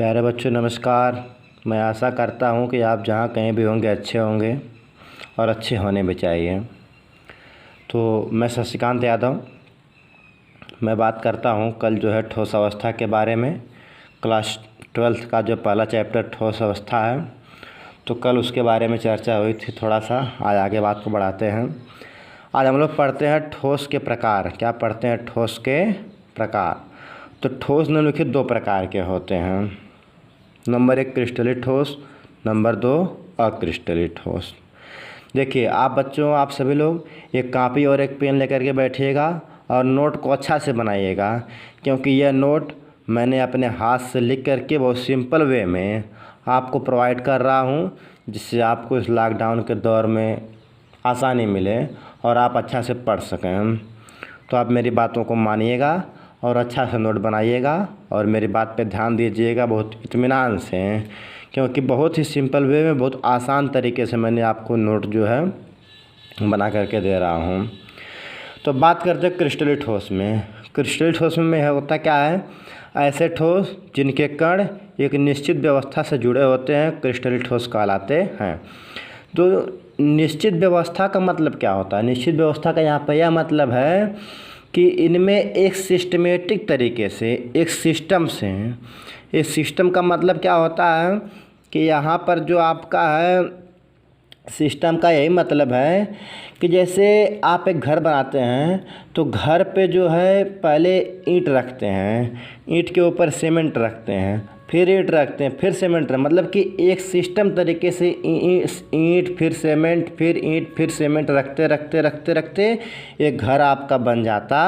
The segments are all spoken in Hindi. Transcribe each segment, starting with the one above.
प्यारे बच्चों नमस्कार। मैं आशा करता हूँ कि आप जहाँ कहीं भी होंगे अच्छे होंगे और अच्छे होने भी चाहिए। तो मैं शशिकांत यादव मैं बात करता हूँ कल जो है ठोस अवस्था के बारे में। क्लास 12th का जो पहला चैप्टर ठोस अवस्था है, तो कल उसके बारे में चर्चा हुई थी थोड़ा सा। आज आगे बात को बढ़ाते हैं। आज हम लोग पढ़ते हैं ठोस के प्रकार। क्या पढ़ते हैं? ठोस के प्रकार। तो ठोस निम्नलिखित दो प्रकार के होते हैं। नंबर 1 क्रिस्टलीय ठोस, नंबर 2 अक्रिस्टलीय ठोस। देखिए आप बच्चों, आप सभी लोग एक कॉपी और एक पेन लेकर के बैठिएगा और नोट को अच्छा से बनाइएगा, क्योंकि यह नोट मैंने अपने हाथ से लिख करके बहुत सिंपल वे में आपको प्रोवाइड कर रहा हूँ, जिससे आपको इस लॉकडाउन के दौर में आसानी मिले और आप अच्छा से पढ़ सकें। तो आप मेरी बातों को मानिएगा और अच्छा से नोट बनाइएगा और मेरी बात पे ध्यान दीजिएगा बहुत इत्मीनान से, क्योंकि बहुत ही सिंपल वे में बहुत आसान तरीके से मैंने आपको नोट जो है बना करके दे रहा हूँ। तो बात करते हैं क्रिस्टलीय ठोस में। क्रिस्टलीय ठोस में होता क्या है? ऐसे ठोस जिनके कण एक निश्चित व्यवस्था से जुड़े होते हैं क्रिस्टलीय ठोस कहलाते हैं। तो निश्चित व्यवस्था का मतलब क्या होता है? निश्चित व्यवस्था का यहाँ पर यह मतलब है कि इनमें एक सिस्टमेटिक तरीके से एक सिस्टम से, इस सिस्टम का मतलब क्या होता है कि यहाँ पर जो आपका है सिस्टम का यही मतलब है कि जैसे आप एक घर बनाते हैं तो घर पे जो है पहले ईंट रखते हैं, ईंट के ऊपर सीमेंट रखते हैं, फिर ईंट रखते हैं, फिर सीमेंट मतलब कि एक सिस्टम तरीके से ईंट फिर सीमेंट फिर ईंट फिर सीमेंट रखते रखते रखते रखते एक घर आपका बन जाता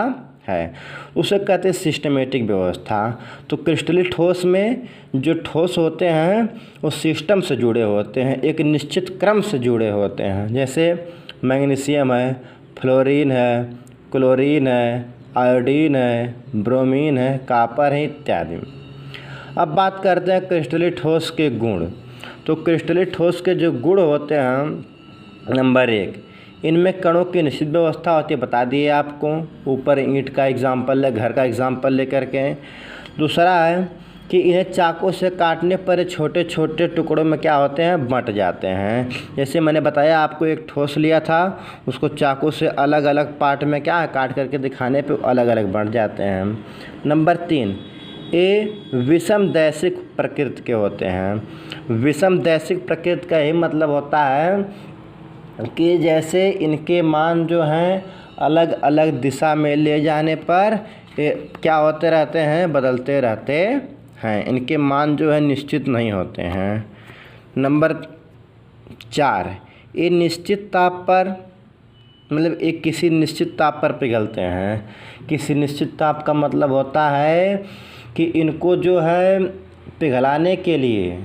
है। उसे कहते हैं सिस्टमेटिक व्यवस्था। तो क्रिस्टलीय ठोस में जो ठोस होते हैं वो सिस्टम से जुड़े होते हैं, एक निश्चित क्रम से जुड़े होते हैं। जैसे मैग्नीशियम है, फ्लोरीन है, क्लोरीन है, आयोडीन है, ब्रोमीन है, कॉपर है इत्यादि। अब बात करते हैं क्रिस्टलीय ठोस के गुण। तो क्रिस्टलीय ठोस के जो गुण होते हैं, नंबर 1 इनमें कणों की निश्चित व्यवस्था होती है, बता दिए आपको। ऊपर ईंट का एग्जाम्पल है, घर का एग्जाम्पल लेकर के। दूसरा है कि इन्हें चाकू से काटने पर छोटे छोटे टुकड़ों में क्या होते हैं? बंट जाते हैं। जैसे मैंने बताया आपको, एक ठोस लिया था, उसको चाकू से अलग अलग पार्ट में क्या है काट करके दिखाने पे अलग अलग बंट जाते हैं। नंबर 3 ये विषम दैशिक प्रकृति के होते हैं। विषम दैशिक प्रकृति का यही मतलब होता है कि जैसे इनके मान जो हैं अलग अलग दिशा में ले जाने पर क्या होते रहते हैं? बदलते रहते हैं। इनके मान जो है निश्चित नहीं होते हैं। नंबर 4 ये निश्चित ताप पर, मतलब एक किसी निश्चित ताप पर पिघलते हैं। किसी निश्चित ताप का मतलब होता है कि इनको जो है पिघलाने के लिए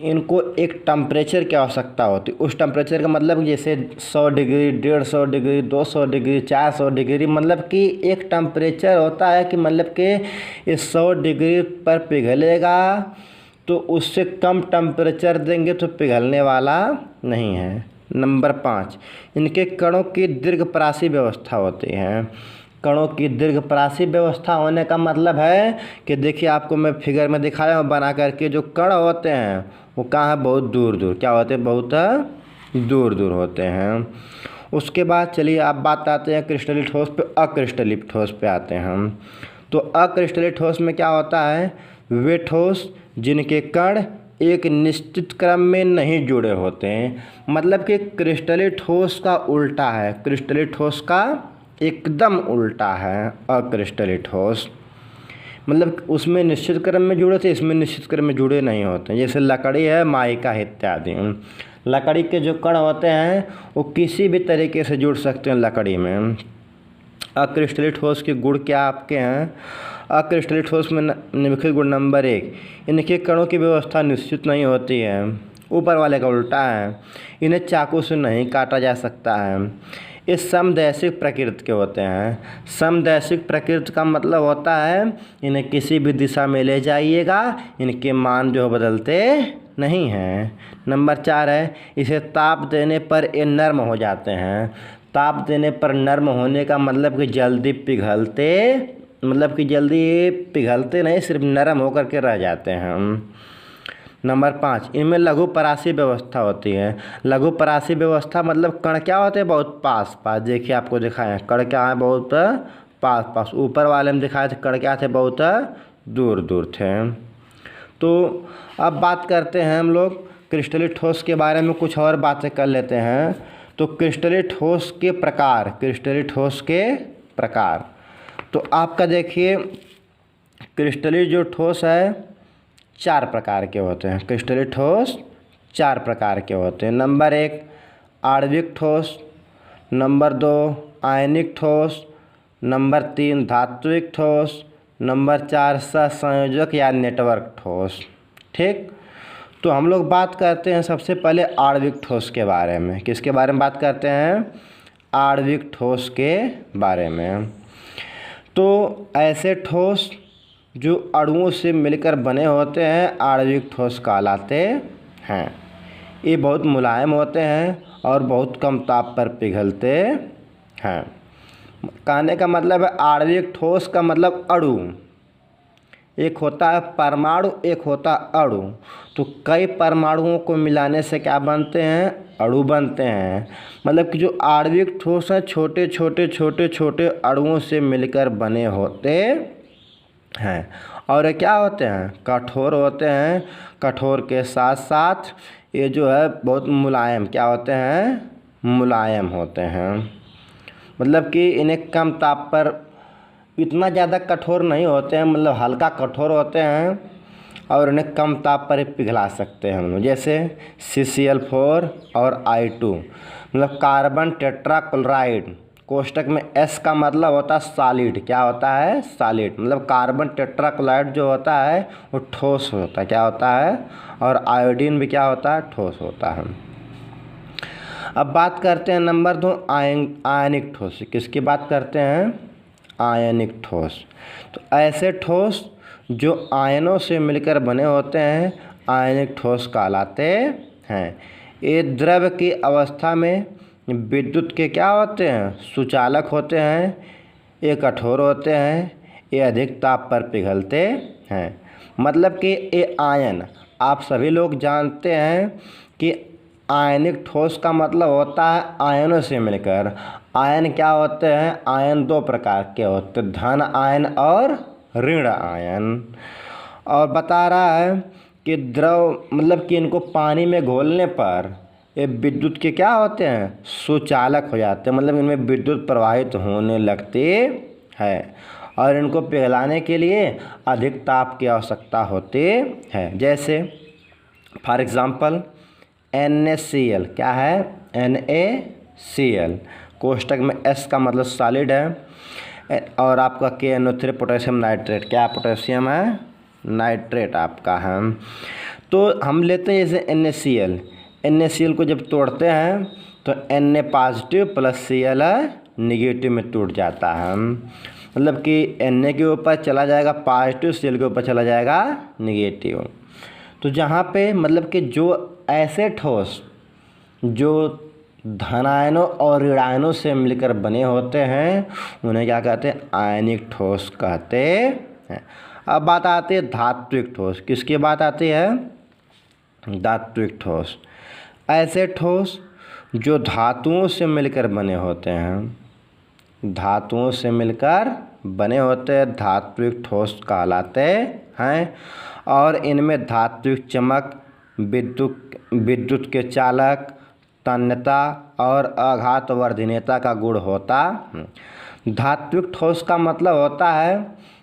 इनको एक टेम्परेचर की आवश्यकता होती है। उस टेम्परेचर का मतलब जैसे 100 डिग्री, 150 डिग्री, 200 डिग्री, 400 डिग्री, मतलब कि एक टेम्परेचर होता है कि मतलब कि इस 100 डिग्री पर पिघलेगा तो उससे कम टेम्परेचर देंगे तो पिघलने वाला नहीं है। नंबर 5 इनके कणों की दीर्घपरासी व्यवस्था होती है। कणों की दीर्घपरासी व्यवस्था होने का मतलब है कि देखिए आपको मैं फिगर में दिखाया हूँ बना करके, जो कण होते हैं वो कहाँ है? बहुत दूर दूर। क्या होते हैं? बहुत दूर दूर होते हैं। उसके बाद चलिए आप बात आते हैं क्रिस्टलीय ठोस पे, अक्रिस्टलीय ठोस पे आते हैं हम। तो अक्रिस्टलीय ठोस में क्या होता है? वे ठोस जिनके कण एक निश्चित क्रम में नहीं जुड़े होते हैं। मतलब कि क्रिस्टलीय ठोस का उल्टा है, क्रिस्टलीय ठोस का एकदम उल्टा है अक्रिस्टलीय ठोस। मतलब उसमें निश्चित क्रम में जुड़े थे, इसमें निश्चित क्रम में जुड़े नहीं होते। जैसे लकड़ी है, माइका इत्यादि। लकड़ी के जो कण होते हैं वो किसी भी तरीके से जुड़ सकते हैं लकड़ी में। अक्रिस्टलीय ठोस के गुण क्या आपके हैं? अक्रिस्टलीय ठोस में निम्नलिखित गुण। नंबर 1 इनके कणों की व्यवस्था निश्चित नहीं होती है, ऊपर वाले का उल्टा है। इन्हें चाकू से नहीं काटा जा सकता है। ये समदैशिक प्रकृति के होते हैं। समदैशिक प्रकृति का मतलब होता है इन्हें किसी भी दिशा में ले जाइएगा, इनके मान जो बदलते नहीं हैं। नंबर 4 है इसे ताप देने पर ये नर्म हो जाते हैं। ताप देने पर नर्म होने का मतलब कि जल्दी पिघलते मतलब कि जल्दी ये पिघलते नहीं, सिर्फ नरम होकर के रह जाते हैं। नंबर 5, इनमें लघु परासी व्यवस्था होती है। लघु परासी व्यवस्था मतलब कण क्या होते हैं, बहुत पास पास। देखिए आपको दिखाएं कण क्या है, बहुत पास पास। ऊपर वाले में दिखाए थे कण क्या थे, बहुत दूर दूर थे। तो अब बात करते हैं हम लोग क्रिस्टलीय ठोस के बारे में, कुछ और बातें कर लेते हैं। तो क्रिस्टलीय ठोस के प्रकार, क्रिस्टलीय ठोस के प्रकार। तो आपका देखिए क्रिस्टलीय जो ठोस है 4 प्रकार के होते हैं। क्रिस्टलीय ठोस 4 प्रकार के होते हैं। नंबर 1 आणविक ठोस, नंबर 2 आयनिक ठोस, नंबर 3 धात्विक ठोस, नंबर 4 सहसंयोजक या नेटवर्क ठोस। ठीक, तो हम लोग बात करते हैं सबसे पहले आणविक ठोस के बारे में। किसके बारे में बात करते हैं, आणविक ठोस के बारे में। तो ऐसे ठोस जो अणुओं से मिलकर बने होते हैं आणविक ठोस कहलाते हैं। ये बहुत मुलायम होते हैं और बहुत कम ताप पर पिघलते हैं। कहने का मतलब है आणविक ठोस का मतलब अणु, एक होता है परमाणु, एक होता है अणु। तो कई परमाणुओं को मिलाने से क्या बनते हैं, अणु बनते हैं। मतलब कि जो आणविक ठोस है छोटे छोटे छोटे छोटे अणुओं से मिलकर बने होते हैं। और ये क्या होते हैं, कठोर होते हैं। कठोर के साथ साथ ये जो है बहुत मुलायम क्या होते हैं, मुलायम होते हैं। मतलब कि इन्हें कम ताप पर, इतना ज़्यादा कठोर नहीं होते हैं, मतलब हल्का कठोर होते हैं और इन्हें कम ताप पर ही पिघला सकते हैं हम लोग। जैसे CCl4 और I2, मतलब कार्बन टेट्राक्लोराइड। कोष्टक में S का मतलब होता है सॉलिड। क्या होता है, सॉलिड। मतलब कार्बन टेट्राक्लोराइड जो होता है वो ठोस होता है, क्या होता है। और आयोडीन भी क्या होता है, ठोस होता है। अब बात करते हैं नंबर 2 आयनिक ठोस। किसकी बात करते हैं, आयनिक ठोस। तो ऐसे ठोस जो आयनों से मिलकर बने होते हैं आयनिक ठोस कहलाते हैं। ये द्रव की अवस्था में विद्युत के क्या होते हैं, सुचालक होते हैं। ये कठोर होते हैं, ये अधिक ताप पर पिघलते हैं। मतलब कि ये आयन, आप सभी लोग जानते हैं कि आयनिक ठोस का मतलब होता है आयनों से मिलकर। आयन क्या होते हैं, आयन 2 प्रकार के होते हैं, धन आयन और ऋण आयन। और बता रहा है कि द्रव, मतलब कि इनको पानी में घोलने पर ये विद्युत के क्या होते हैं, सुचालक हो जाते हैं। मतलब इनमें विद्युत प्रवाहित होने लगती है और इनको पिघलाने के लिए अधिक ताप की आवश्यकता होती है। जैसे फॉर एग्जांपल NaCl, क्या है, NaCl। कोष्टक में S का मतलब सॉलिड है और आपका KNO3 पोटेशियम नाइट्रेट, क्या पोटेशियम है, नाइट्रेट आपका है। तो हम लेते हैं जैसे NaCl। NaCl को जब तोड़ते हैं तो Na positive plus Cl negative में टूट जाता है। मतलब कि Na के ऊपर चला जाएगा पॉजिटिव, Cl के ऊपर चला जाएगा निगेटिव। तो जहाँ पे मतलब कि जो ऐसे ठोस जो धनायनों और ऋणायनों से मिलकर बने होते हैं उन्हें क्या कहते हैं, आयनिक ठोस कहते हैं। अब बात आती है धात्विक ठोस। किसकी बात आती है, धात्विक ठोस। ऐसे ठोस जो धातुओं से मिलकर बने होते हैं, धातुओं से मिलकर बने होते हैं धात्विक ठोस कहलाते हैं। और इनमें धात्विक चमक, विद्युत के चालक, तन्यता और आघातवर्धनीयता का गुण होता। धात्विक ठोस का मतलब होता है,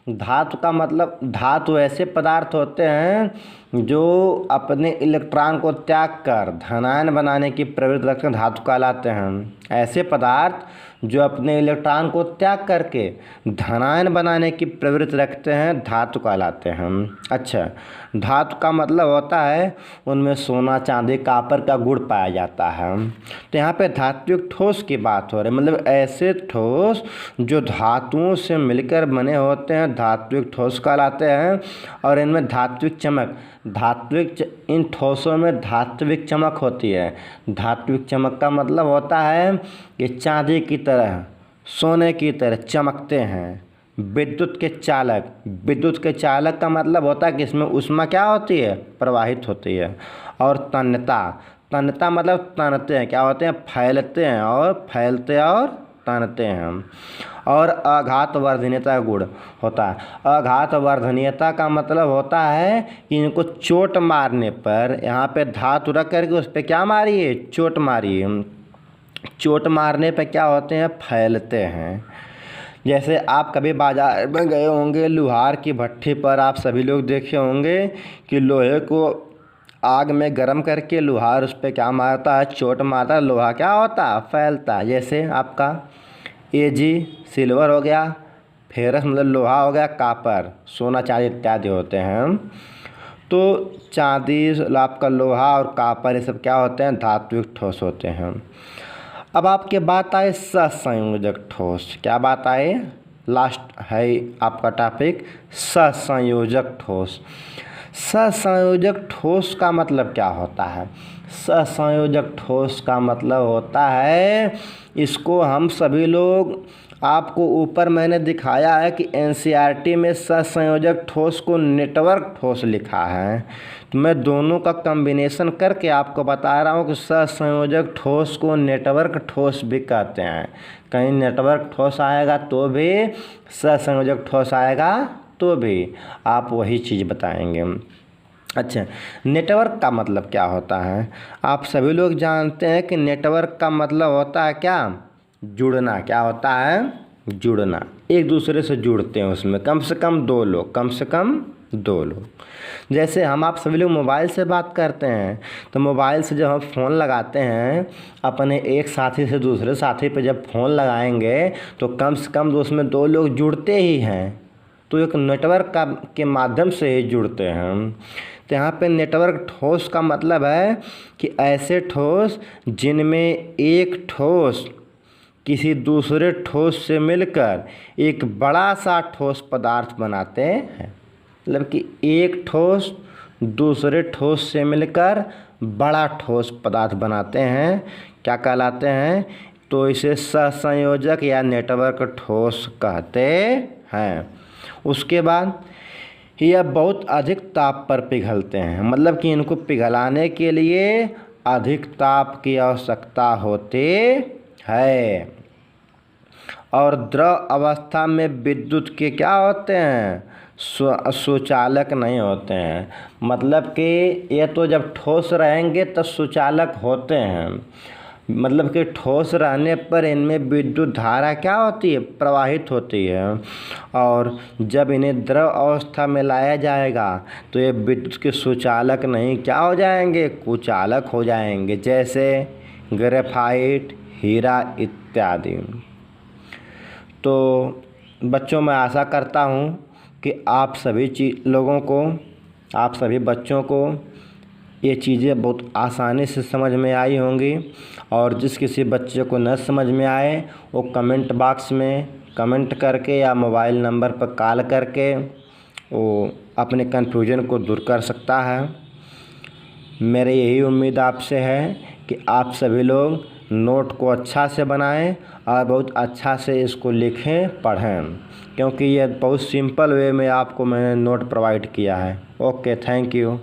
धातु का मतलब, धातु ऐसे पदार्थ होते हैं जो अपने इलेक्ट्रॉन को त्याग कर धनायन बनाने की प्रवृत्ति रखते हैं, धातु कहलाते हैं। ऐसे पदार्थ जो अपने इलेक्ट्रॉन को त्याग करके धनायन बनाने की प्रवृत्ति रखते हैं धातु कहलाते हैं। अच्छा, धातु का मतलब होता है उनमें सोना, चांदी, कॉपर का गुण पाया जाता है। तो यहाँ पे धात्विक ठोस की बात हो रही है, मतलब ऐसे ठोस जो धातुओं से मिलकर बने होते हैं धात्विक ठोस कहलाते हैं। और इनमें धात्विक चमक, इन ठोसों में धात्विक चमक होती है। धात्विक चमक का मतलब होता है कि चांदी की तरह, सोने की तरह चमकते हैं। विद्युत के चालक। विद्युत के चालक का मतलब होता है कि इसमें ऊष्मा क्या होती है, प्रवाहित होती है। और तन्यता, तन्यता मतलब तनते हैं, क्या होते हैं, फैलते हैं और फैलते और तनते हैं। और आघात वर्धनीयता गुण होता है। आघात वर्धनीयता का मतलब होता है कि इनको चोट मारने पर, यहाँ पे धातु रख करके उस पर क्या मारिए, चोट मारिए। चोट मारने पे क्या होते हैं, फैलते हैं। जैसे आप कभी बाजार में गए होंगे, लोहार की भट्ठी पर आप सभी लोग देखे होंगे कि लोहे को आग में गर्म करके लोहार उस पर क्या मारता है, चोट मारता है, लोहा क्या होता है, फैलता है। जैसे आपका एजी सिल्वर हो गया, फेरस मतलब लोहा हो गया, कापर सोना चांदी इत्यादि होते हैं। तो चांदी, आपका लोहा और कापर ये सब क्या होते हैं, धात्विक ठोस होते हैं। अब आपके बात आए सहसंयोजक ठोस। क्या बात आए, लास्ट है आपका टॉपिक सहसंयोजक ठोस। सहसंयोजक ठोस का मतलब क्या होता है, सहसंयोजक ठोस का मतलब होता है, इसको हम सभी लोग, आपको ऊपर मैंने दिखाया है कि एनसीईआरटी में सहसंयोजक ठोस को नेटवर्क ठोस लिखा है। तो मैं दोनों का कॉम्बिनेशन करके आपको बता रहा हूँ कि सहसंयोजक ठोस को नेटवर्क ठोस भी कहते हैं। कहीं नेटवर्क ठोस आएगा तो भी, सहसंयोजक ठोस आएगा तो भी, आप वही चीज़ बताएंगे। अच्छा, नेटवर्क का मतलब क्या होता है, आप सभी लोग जानते हैं कि नेटवर्क का मतलब होता है क्या, जुड़ना। क्या होता है, जुड़ना, एक दूसरे से जुड़ते हैं, उसमें कम से कम दो लोग, कम से कम दो लोग। जैसे हम आप सभी लोग मोबाइल से बात करते हैं, तो मोबाइल से जब हम फ़ोन लगाते हैं, अपने एक साथी से दूसरे साथी पे जब फ़ोन लगाएंगे तो कम से कम उसमें दो लोग जुड़ते ही हैं। तो एक नेटवर्क का के माध्यम से ही जुड़ते हैं। तो यहाँ पे नेटवर्क ठोस का मतलब है कि ऐसे ठोस जिनमें एक ठोस किसी दूसरे ठोस से मिलकर एक बड़ा सा ठोस पदार्थ बनाते हैं। मतलब कि एक ठोस दूसरे ठोस से मिलकर बड़ा ठोस पदार्थ बनाते हैं, क्या कहलाते हैं, तो इसे सहसंयोजक या नेटवर्क ठोस कहते हैं। उसके बाद यह बहुत अधिक ताप पर पिघलते हैं, मतलब कि इनको पिघलाने के लिए अधिक ताप की आवश्यकता होती है। और द्रव अवस्था में विद्युत के क्या होते हैं, सुचालक नहीं होते हैं। मतलब कि ये तो जब ठोस रहेंगे तो सुचालक होते हैं, मतलब कि ठोस रहने पर इनमें विद्युत धारा क्या होती है, प्रवाहित होती है। और जब इन्हें द्रव अवस्था में लाया जाएगा तो ये विद्युत के सुचालक नहीं, क्या हो जाएंगे, कुचालक हो जाएंगे। जैसे ग्रेफाइट, हीरा इत्यादि। तो बच्चों, मैं आशा करता हूँ कि आप सभी लोगों को, आप सभी बच्चों को ये चीज़ें बहुत आसानी से समझ में आई होंगी। और जिस किसी बच्चे को न समझ में आए वो कमेंट बॉक्स में कमेंट करके या मोबाइल नंबर पर कॉल करके वो अपने कन्फ्यूजन को दूर कर सकता है। मेरी यही उम्मीद आपसे है कि आप सभी लोग नोट को अच्छा से बनाएं और बहुत अच्छा से इसको लिखें, पढ़ें, क्योंकि ये बहुत सिंपल वे में आपको मैंने नोट प्रोवाइड किया है। Okay, thank you.